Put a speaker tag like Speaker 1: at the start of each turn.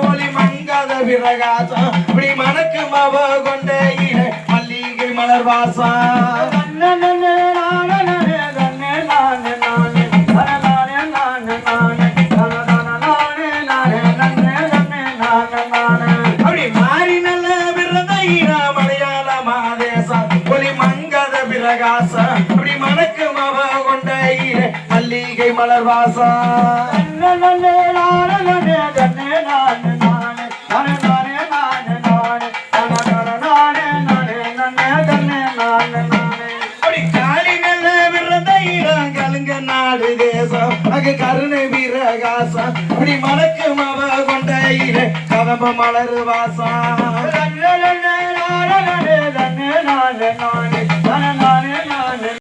Speaker 1: ஒளி மங்காத பிரகாசம் இப்படி மணக்கும் அவ கொண்ட மல்லிகை மலர் வாசம் அப்படி மாறி நல்ல பிறந்த மலையாள மாதேசம் ஒளி மங்காத பிரகாசம் இப்படி மணக்கும் அவ கொண்ட மல்லிகை மலர் வாசம் அப்படி காலி நல்ல பிறந்த கலுங்க நாடு தேசம் அங்கு கருணை வீரகாசம் இப்படி மணக்கும் அவ கொண்ட கதம்ப மலர் வாசம்